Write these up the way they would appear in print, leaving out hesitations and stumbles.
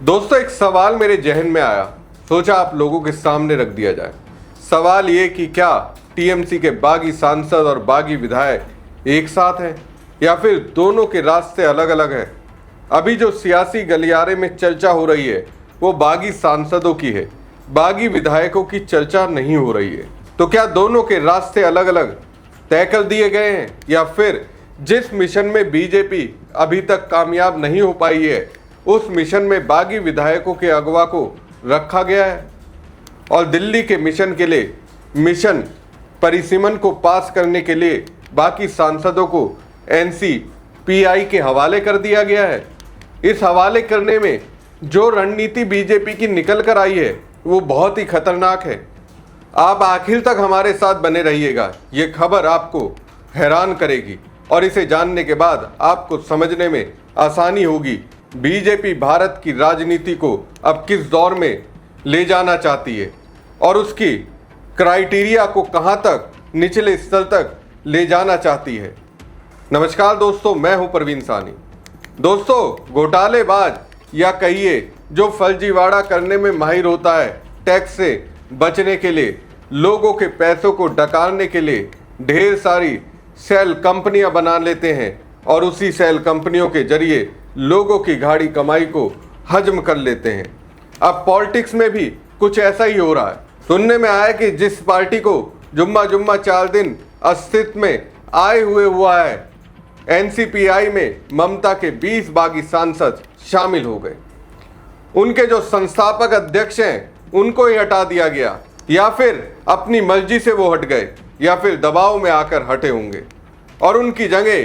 दोस्तों, एक सवाल मेरे जहन में आया, सोचा आप लोगों के सामने रख दिया जाए। सवाल ये कि क्या टीएमसी के बागी सांसद और बागी विधायक एक साथ हैं या फिर दोनों के रास्ते अलग अलग हैं। अभी जो सियासी गलियारे में चर्चा हो रही है वो बागी सांसदों की है, बागी विधायकों की चर्चा नहीं हो रही है। तो क्या दोनों के रास्ते अलग अलग तय कर दिए गए हैं या फिर जिस मिशन में बीजेपी अभी तक कामयाब नहीं हो पाई है उस मिशन में बागी विधायकों के अगवा को रखा गया है और दिल्ली के मिशन के लिए मिशन परिसीमन को पास करने के लिए बाकी सांसदों को एनसीपीआई के हवाले कर दिया गया है। इस हवाले करने में जो रणनीति बीजेपी की निकल कर आई है वो बहुत ही खतरनाक है। आप आखिर तक हमारे साथ बने रहिएगा, ये खबर आपको हैरान करेगी और इसे जानने के बाद आपको समझने में आसानी होगी बीजेपी भारत की राजनीति को अब किस दौर में ले जाना चाहती है और उसकी क्राइटेरिया को कहां तक निचले स्तर तक ले जाना चाहती है। नमस्कार दोस्तों, मैं हूं प्रवीण सानी। दोस्तों, घोटालेबाज या कहिए जो फर्जीवाड़ा करने में माहिर होता है, टैक्स से बचने के लिए, लोगों के पैसों को डकारने के लिए ढेर सारी सेल कंपनियां बना लेते हैं और उसी सेल कंपनियों के जरिए लोगों की गाढ़ी कमाई को हजम कर लेते हैं। अब पॉलिटिक्स में भी कुछ ऐसा ही हो रहा है। सुनने में आया कि जिस पार्टी को जुम्मा 4 दिन अस्तित्व में आए हुए हुआ है, एनसीपीआई में ममता के 20 बागी सांसद शामिल हो गए। उनके जो संस्थापक अध्यक्ष हैं उनको ही हटा दिया गया, या फिर अपनी मर्जी से वो हट गए या फिर दबाव में आकर हटे होंगे और उनकी जगह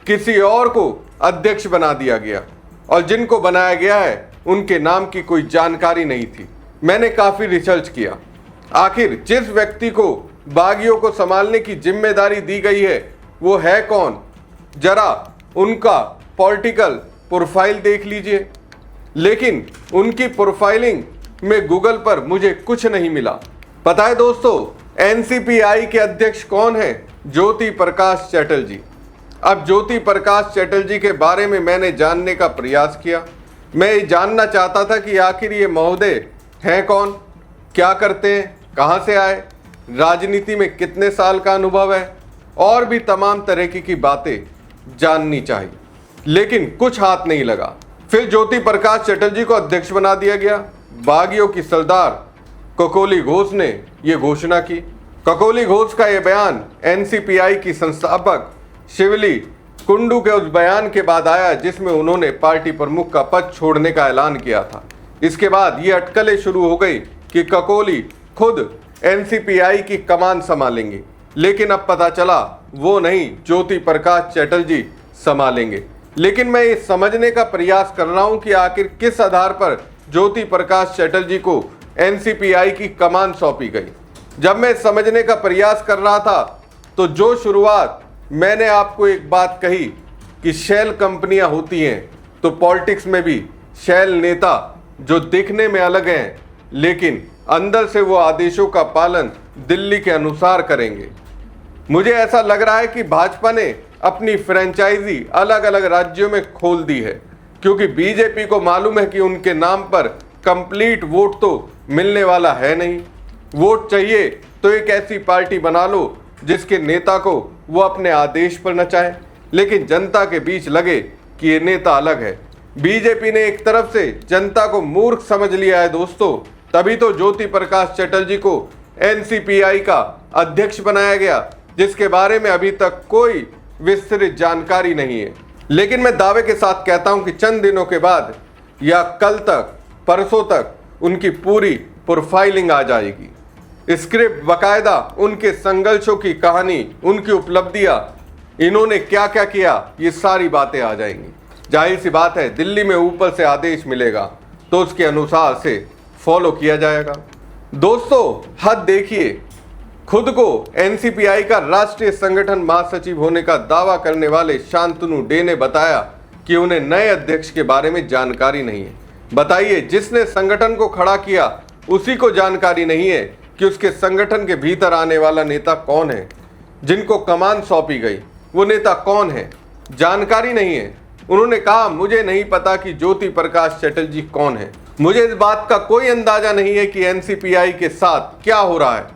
किसी और को अध्यक्ष बना दिया गया और जिनको बनाया गया है उनके नाम की कोई जानकारी नहीं थी। मैंने काफ़ी रिसर्च किया, आखिर जिस व्यक्ति को बागियों को संभालने की जिम्मेदारी दी गई है वो है कौन। जरा उनका पॉलिटिकल प्रोफाइल देख लीजिए, लेकिन उनकी प्रोफाइलिंग में गूगल पर मुझे कुछ नहीं मिला। पता है दोस्तों, एनसीपीआई के अध्यक्ष कौन है? ज्योति प्रकाश चैटर्जी। अब ज्योति प्रकाश चैटर्जी के बारे में मैंने जानने का प्रयास किया। मैं ये जानना चाहता था कि आखिर ये महोदय हैं कौन, क्या करते हैं, कहाँ से आए, राजनीति में कितने साल का अनुभव है और भी तमाम तरह की बातें जाननी चाहिए, लेकिन कुछ हाथ नहीं लगा। फिर ज्योति प्रकाश चैटर्जी को अध्यक्ष बना दिया गया। बागियों की सरदार ककोली घोष ने ये घोषणा की। ककोली घोष का ये बयान एनसीपीआई की संस्थापक शिवली कुंडू के उस बयान के बाद आया जिसमें उन्होंने पार्टी प्रमुख का पद छोड़ने का ऐलान किया था। इसके बाद ये अटकलें शुरू हो गई कि ककोली खुद एनसीपीआई की कमान संभालेंगे, लेकिन अब पता चला वो नहीं, ज्योति प्रकाश चैटर्जी संभालेंगे। लेकिन मैं ये समझने का प्रयास कर रहा हूं कि आखिर किस आधार पर ज्योति प्रकाश चैटर्जी को एनसीपीआई की कमान सौंपी गई। जब मैं समझने का प्रयास कर रहा था तो जो शुरुआत मैंने आपको एक बात कही कि शेल कंपनियां होती हैं, तो पॉलिटिक्स में भी शेल नेता जो दिखने में अलग हैं लेकिन अंदर से वो आदेशों का पालन दिल्ली के अनुसार करेंगे। मुझे ऐसा लग रहा है कि भाजपा ने अपनी फ्रेंचाइजी अलग अलग राज्यों में खोल दी है, क्योंकि बीजेपी को मालूम है कि उनके नाम पर कंप्लीट वोट तो मिलने वाला है नहीं। वोट चाहिए तो एक ऐसी पार्टी बना लो जिसके नेता को वो अपने आदेश पर नचाए, लेकिन जनता के बीच लगे कि ये नेता अलग है। बीजेपी ने एक तरफ से जनता को मूर्ख समझ लिया है दोस्तों, तभी तो ज्योति प्रकाश चैटर्जी को एनसीपीआई का अध्यक्ष बनाया गया, जिसके बारे में अभी तक कोई विस्तृत जानकारी नहीं है। लेकिन मैं दावे के साथ कहता हूं कि चंद दिनों के बाद या कल तक, परसों तक उनकी पूरी प्रोफाइलिंग आ जाएगी। स्क्रिप्ट बकायदा, उनके संघर्षों की कहानी, उनकी उपलब्धियां, इन्होंने क्या क्या किया, ये सारी बातें आ जाएंगी। जाहिर सी बात है, दिल्ली में ऊपर से आदेश मिलेगा तो उसके अनुसार से फॉलो किया जाएगा। दोस्तों, हद देखिए, खुद को एनसीपीआई का राष्ट्रीय संगठन महासचिव होने का दावा करने वाले शांतनु डे ने बताया कि उन्हें नए अध्यक्ष के बारे में जानकारी नहीं है। बताइए, जिसने संगठन को खड़ा किया उसी को जानकारी नहीं है कि उसके संगठन के भीतर आने वाला नेता कौन है, जिनको कमान सौंपी गई वो नेता कौन है, जानकारी नहीं है। उन्होंने कहा, मुझे नहीं पता कि ज्योति प्रकाश चैटर्जी कौन है। मुझे इस बात का कोई अंदाजा नहीं है कि एनसीपीआई के साथ क्या हो रहा है,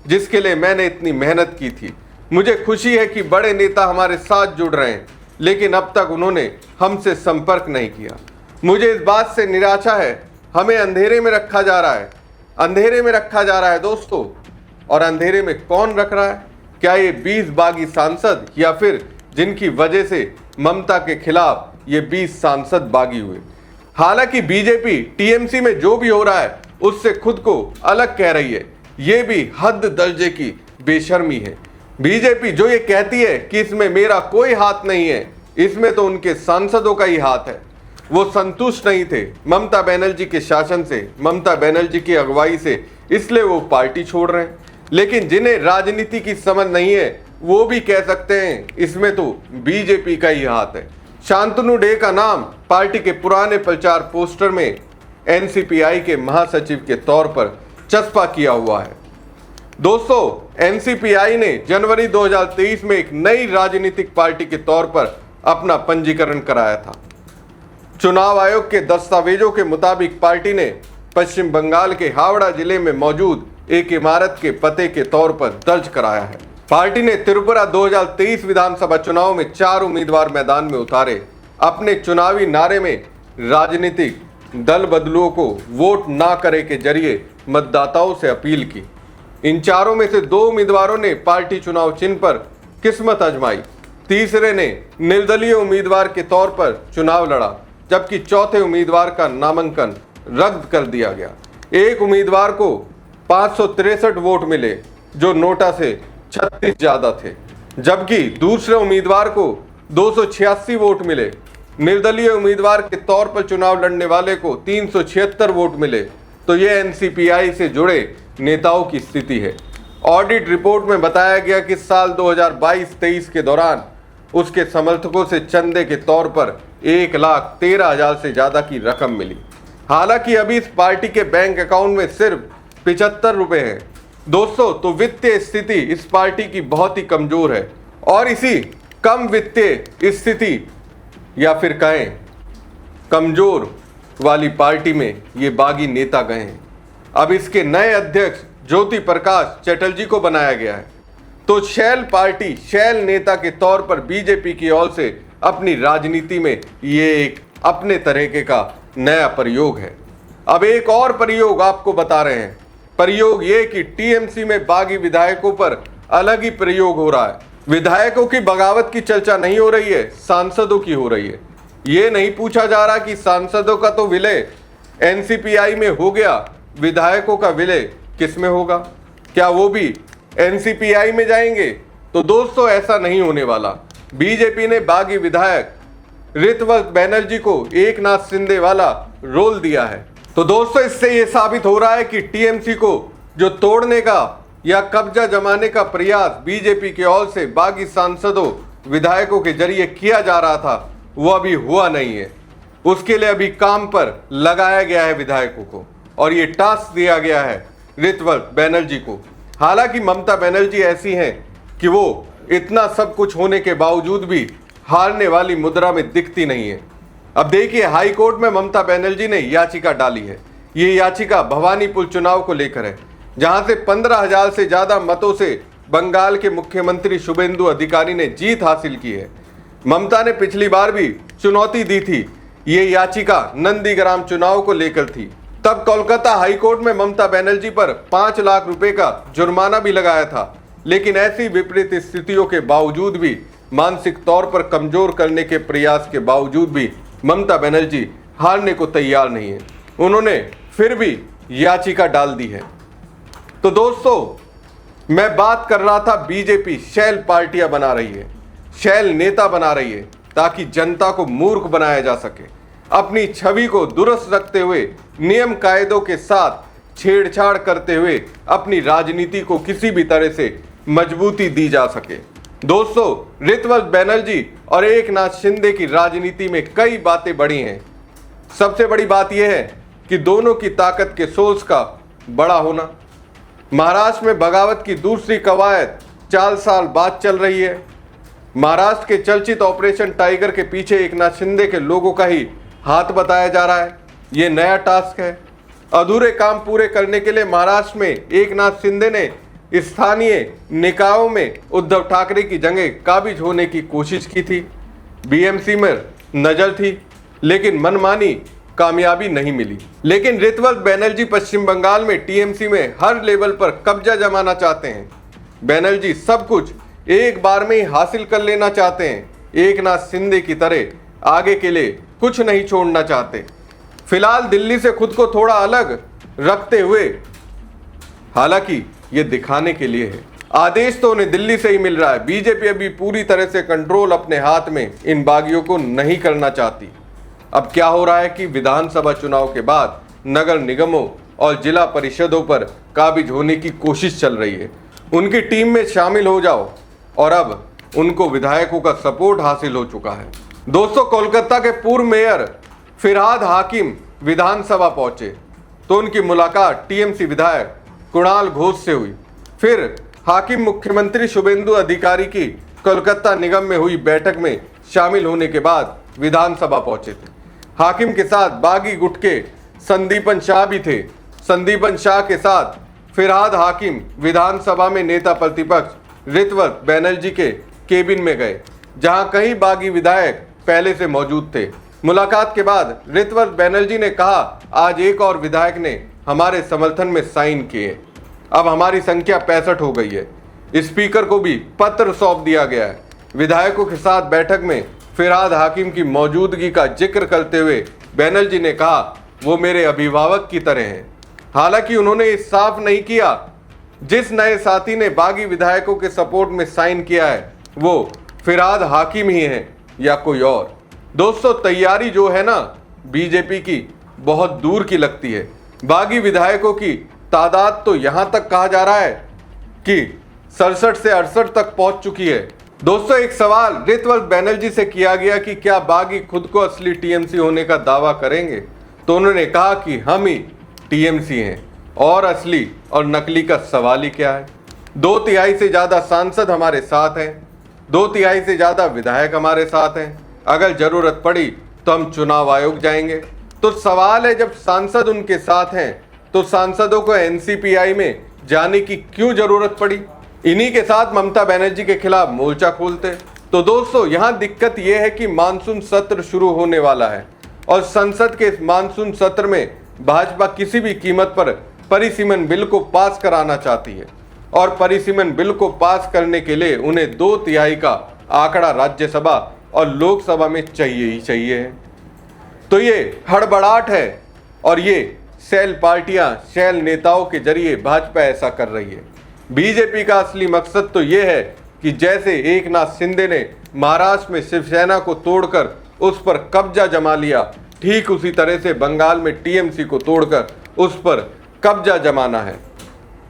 जिसके लिए मैंने इतनी मेहनत की थी। मुझे खुशी है कि बड़े नेता हमारे साथ जुड़ रहे हैं, लेकिन अब तक उन्होंने हमसे संपर्क नहीं किया। मुझे इस बात से निराशा है, हमें अंधेरे में रखा जा रहा है, अंधेरे में रखा जा रहा है दोस्तों। और अंधेरे में कौन रख रहा है? क्या ये 20 बागी सांसद, या फिर जिनकी वजह से ममता के खिलाफ ये 20 सांसद बागी हुए? हालांकि बीजेपी टीएमसी में जो भी हो रहा है उससे खुद को अलग कह रही है, ये भी हद दर्जे की बेशर्मी है। बीजेपी जो ये कहती है कि इसमें मेरा कोई हाथ नहीं है, इसमें तो उनके सांसदों का ही हाथ है। वो संतुष्ट नहीं थे ममता बनर्जी के शासन से, ममता बनर्जी की अगुवाई से, इसलिए वो पार्टी छोड़ रहे हैं। लेकिन जिन्हें राजनीति की समझ नहीं है वो भी कह सकते हैं इसमें तो बीजेपी का ही हाथ है। शांतनु डे का नाम पार्टी के पुराने प्रचार पोस्टर में एनसीपीआई के महासचिव के तौर पर चस्पा किया हुआ है। दोस्तों, एनसीपीआई ने जनवरी 2023 में एक नई राजनीतिक पार्टी के तौर पर अपना पंजीकरण कराया था। चुनाव आयोग के दस्तावेजों के मुताबिक पार्टी ने पश्चिम बंगाल के हावड़ा जिले में मौजूद एक इमारत के पते के तौर पर दर्ज कराया है। पार्टी ने त्रिपुरा 2023 विधानसभा चुनाव में 4 उम्मीदवार मैदान में उतारे। अपने चुनावी नारे में राजनीतिक दल बदलुओं को वोट ना करे के जरिए मतदाताओं से अपील की। इन चारों में से 2 उम्मीदवारों ने पार्टी चुनाव चिन्ह पर किस्मत आजमाई, तीसरे ने निर्दलीय उम्मीदवार के तौर पर चुनाव लड़ा, जबकि चौथे उम्मीदवार का नामांकन रद्द कर दिया गया। एक उम्मीदवार को 563 वोट मिले, जो नोटा से 36 ज्यादा थे, जबकि दूसरे उम्मीदवार को 286 वोट मिले। निर्दलीय उम्मीदवार के तौर पर चुनाव लड़ने वाले को 376 वोट मिले। तो यह एनसीपीआई से जुड़े नेताओं की स्थिति है। ऑडिट रिपोर्ट में बताया गया कि साल 2022-23 के दौरान उसके समर्थकों से चंदे के तौर पर 1,13,000 से ज्यादा की रकम मिली। हालांकि अभी इस पार्टी के बैंक अकाउंट में सिर्फ 75 रुपए हैं। दोस्तों, तो वित्तीय स्थिति इस पार्टी की बहुत ही कमजोर है, और इसी कम वित्तीय स्थिति या फिर कहें कमजोर वाली पार्टी में ये बागी नेता गए हैं। अब इसके नए अध्यक्ष ज्योति प्रकाश चटर्जी को बनाया गया है। तो शैल पार्टी, शैल नेता के तौर पर बीजेपी की ओर से अपनी राजनीति में ये एक अपने तरीके का नया प्रयोग है। अब एक और प्रयोग आपको बता रहे हैं। प्रयोग ये कि टीएमसी में बागी विधायकों पर अलग ही प्रयोग हो रहा है। विधायकों की बगावत की चर्चा नहीं हो रही है, सांसदों की हो रही है। ये नहीं पूछा जा रहा कि सांसदों का तो विलय एनसीपीआई में हो गया, विधायकों का विलय किस में होगा? क्या वो भी एनसीपीआई में जाएंगे? तो दोस्तों, ऐसा नहीं होने वाला। बीजेपी ने बागी विधायक ऋतवत बनर्जी को एकनाथ शिंदे वाला रोल दिया है। तो दोस्तों, इससे ये साबित हो रहा है कि टीएमसी को जो तोड़ने का या कब्जा जमाने का प्रयास बीजेपी की ओर से बागी सांसदों, विधायकों के जरिए किया जा रहा था, वो अभी हुआ नहीं है। उसके लिए अभी काम पर लगाया गया है विधायकों को, और ये टास्क दिया गया है ऋतवत बनर्जी को। हालांकि ममता बनर्जी ऐसी हैं कि वो इतना सब कुछ होने के बावजूद भी हारने वाली मुद्रा में दिखती नहीं है। अब देखिए, हाई कोर्ट में ममता बनर्जी ने याचिका डाली है। ये याचिका भवानीपुर चुनाव को लेकर है, जहां से 15,000 से ज्यादा मतों से बंगाल के मुख्यमंत्री शुभेंदु अधिकारी ने जीत हासिल की है। ममता ने पिछली बार भी चुनौती दी थी। ये याचिका नंदीग्राम चुनाव को लेकर थी। तब कोलकाता हाई कोर्ट में ममता बनर्जी पर 5 लाख रुपए का जुर्माना भी लगाया था। लेकिन ऐसी विपरीत स्थितियों के बावजूद भी, मानसिक तौर पर कमजोर करने के प्रयास के बावजूद भी ममता बनर्जी हारने को तैयार नहीं है। उन्होंने फिर भी याचिका डाल दी है। तो दोस्तों, मैं बात कर रहा था बीजेपी शैल पार्टियां बना रही है, शैल नेता बना रही है, ताकि जनता को मूर्ख बनाया जा सके। अपनी छवि को दुरुस्त रखते हुए, नियम कायदों के साथ छेड़छाड़ करते हुए अपनी राजनीति को किसी भी तरह से मजबूती दी जा सके। दोस्तों, ऋतवत बनर्जी और एकनाथ शिंदे की राजनीति में कई बातें बड़ी हैं। सबसे बड़ी बात यह है कि दोनों की ताकत के सोर्स का बड़ा होना। महाराष्ट्र में बगावत की दूसरी कवायद 4 साल बाद चल रही है। महाराष्ट्र के चर्चित ऑपरेशन टाइगर के पीछे एकनाथ शिंदे के लोगों का ही हाथ बताया जा रहा है। ये नया टास्क है। अधूरे काम पूरे करने के लिए महाराष्ट्र में एकनाथ शिंदे ने स्थानीय निकायों में उद्धव ठाकरे की जगह काबिज होने की कोशिश की थी। बीएमसी में नजर थी, लेकिन मनमानी कामयाबी नहीं मिली। लेकिन ऋतवत बनर्जी पश्चिम बंगाल में टीएमसी में हर लेवल पर कब्जा जमाना चाहते हैं। बनर्जी सब कुछ एक बार में ही हासिल कर लेना चाहते हैं। एकनाथ शिंदे की तरह आगे के लिए कुछ नहीं छोड़ना चाहते। फिलहाल दिल्ली से खुद को थोड़ा अलग रखते हुए, हालांकि ये दिखाने के लिए है। आदेश तो उन्हें दिल्ली से ही मिल रहा है। बीजेपी अभी पूरी तरह से कंट्रोल अपने हाथ में इन बागियों को नहीं करना चाहती। अब क्या हो रहा है कि विधानसभा चुनाव के बाद नगर निगमों और जिला परिषदों पर काबिज होने की कोशिश चल रही है। उनकी टीम में शामिल हो जाओ, और अब उनको विधायकों का सपोर्ट हासिल हो चुका है। दोस्तों, कोलकाता के पूर्व मेयर फिरहाद हाकिम विधानसभा पहुंचे तो उनकी मुलाकात टीएमसी विधायक कुणाल घोष से हुई। फिर हाकिम मुख्यमंत्री शुभेंदु अधिकारी की कोलकाता निगम में हुई बैठक में शामिल होने के बाद विधानसभा पहुंचे थे। हाकिम के साथ बागी गुट के संदीपन शाह भी थे। संदीपन शाह के साथ फिरहाद हाकिम विधानसभा में नेता प्रतिपक्ष ऋतवत बनर्जी के केबिन में गए, जहां कई बागी विधायक पहले से मौजूद थे। मुलाकात के बाद ऋतवत बनर्जी ने कहा, आज एक और विधायक ने हमारे समर्थन में साइन किए। अब हमारी संख्या 65 हो गई है। स्पीकर को भी पत्र सौंप दिया गया है। विधायकों के साथ बैठक में फिरहाद हाकिम की मौजूदगी का जिक्र करते हुए बनर्जी ने कहा, वो मेरे अभिभावक की तरह हैं। हालांकि उन्होंने ये साफ नहीं किया जिस नए साथी ने बागी विधायकों के सपोर्ट में साइन किया है वो फिरहाद हाकिम ही है या कोई और। दोस्तों, तैयारी जो है ना बीजेपी की बहुत दूर की लगती है। बागी विधायकों की तादाद तो यहां तक कहा जा रहा है कि 67 से 68 तक पहुंच चुकी है। दोस्तों, एक सवाल ऋतवत बनर्जी से किया गया कि क्या बागी खुद को असली टीएमसी होने का दावा करेंगे, तो उन्होंने कहा कि हम ही टीएमसी हैं और असली और नकली का सवाल ही क्या है। 2/3 से ज्यादा सांसद हमारे साथ हैं, 2/3 से ज्यादा विधायक हमारे साथ हैं। अगर जरूरत पड़ी तो हम चुनाव आयोग जाएंगे। तो सवाल है, जब सांसद उनके साथ हैं तो सांसदों को एनसीपीआई में जाने की क्यों जरूरत पड़ी? इन्हीं के साथ ममता बनर्जी के खिलाफ मोर्चा खोलते। तो दोस्तों, यहाँ दिक्कत यह है कि मानसून सत्र शुरू होने वाला है और संसद के इस मानसून सत्र में भाजपा किसी भी कीमत पर परिसीमन बिल को पास कराना चाहती है, और परिसीमन बिल को पास करने के लिए उन्हें 2/3 का आंकड़ा राज्यसभा और लोकसभा में चाहिए ही चाहिए है। तो ये हड़बड़ाहट है और ये सेल पार्टियां, सेल नेताओं के जरिए भाजपा ऐसा कर रही है। बीजेपी का असली मकसद तो ये है कि जैसे एकनाथ शिंदे ने महाराष्ट्र में शिवसेना को तोड़कर उस पर कब्जा जमा लिया, ठीक उसी तरह से बंगाल में टीएमसी को तोड़कर उस पर कब्जा जमाना है।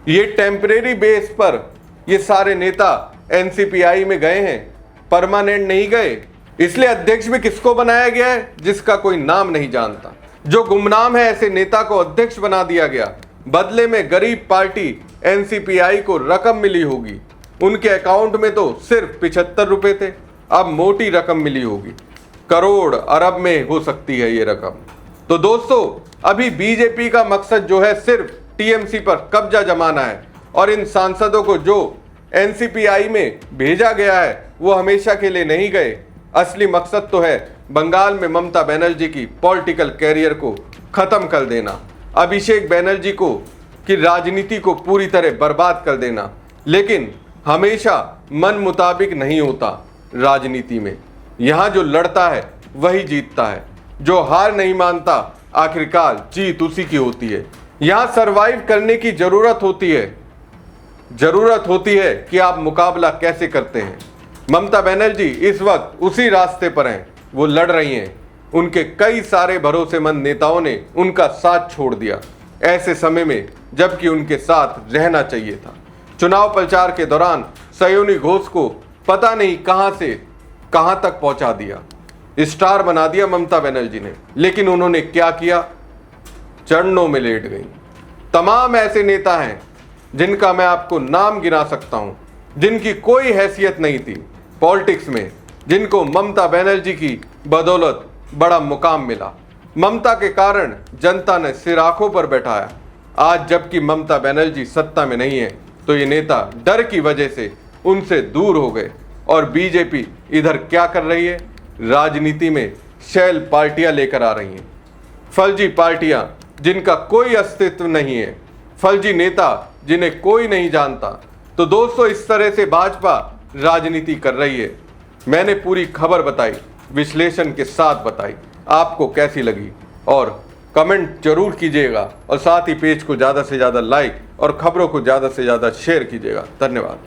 ये टेम्परेरी बेस पर ये सारे नेता एनसीपीआई में गए हैं, परमानेंट नहीं गए। इसलिए अध्यक्ष भी किसको बनाया गया है? जिसका कोई नाम नहीं जानता, जो गुमनाम है, ऐसे नेता को अध्यक्ष बना दिया गया। बदले में गरीब पार्टी एनसीपीआई को रकम मिली होगी। उनके अकाउंट में तो सिर्फ 75 रुपए थे, अब मोटी रकम मिली होगी, करोड़ अरब में हो सकती है ये रकम। तो दोस्तों, अभी बीजेपी का मकसद जो है सिर्फ टीएमसी पर कब्जा जमाना है, और इन सांसदों को जो एनसीपीआई में भेजा गया है वो हमेशा के लिए नहीं गए। असली मकसद तो है बंगाल में ममता बनर्जी की पॉलिटिकल कैरियर को खत्म कर देना, अभिषेक बनर्जी को की राजनीति को पूरी तरह बर्बाद कर देना। लेकिन हमेशा मन मुताबिक नहीं होता राजनीति में। यहाँ जो लड़ता है वही जीतता है, जो हार नहीं मानता आखिरकार जीत उसी की होती है। यहाँ सरवाइव करने की जरूरत होती है कि आप मुकाबला कैसे करते हैं। ममता बनर्जी इस वक्त उसी रास्ते पर हैं, वो लड़ रही हैं। उनके कई सारे भरोसेमंद नेताओं ने उनका साथ छोड़ दिया ऐसे समय में जबकि उनके साथ रहना चाहिए था। चुनाव प्रचार के दौरान सयोनी घोष को पता नहीं कहां से कहां तक पहुंचा दिया, स्टार बना दिया ममता बनर्जी ने। लेकिन उन्होंने क्या किया? चरणों में लेट गई। तमाम ऐसे नेता हैं जिनका मैं आपको नाम गिना सकता हूं, जिनकी कोई हैसियत नहीं थी पॉलिटिक्स में, जिनको ममता बनर्जी की बदौलत बड़ा मुकाम मिला। ममता के कारण जनता ने सिर आंखों पर बैठाया। आज जबकि ममता बनर्जी सत्ता में नहीं है तो ये नेता डर की वजह से उनसे दूर हो गए। और बीजेपी इधर क्या कर रही है? राजनीति में शैल पार्टियां लेकर आ रही हैं, फर्जी पार्टियां जिनका कोई अस्तित्व नहीं है, फर्जी नेता जिन्हें कोई नहीं जानता। तो दोस्तों, इस तरह से भाजपा राजनीति कर रही है। मैंने पूरी खबर बताई, विश्लेषण के साथ बताई, आपको कैसी लगी? और कमेंट जरूर कीजिएगा और साथ ही पेज को ज़्यादा से ज़्यादा लाइक और खबरों को ज़्यादा से ज़्यादा शेयर कीजिएगा। धन्यवाद।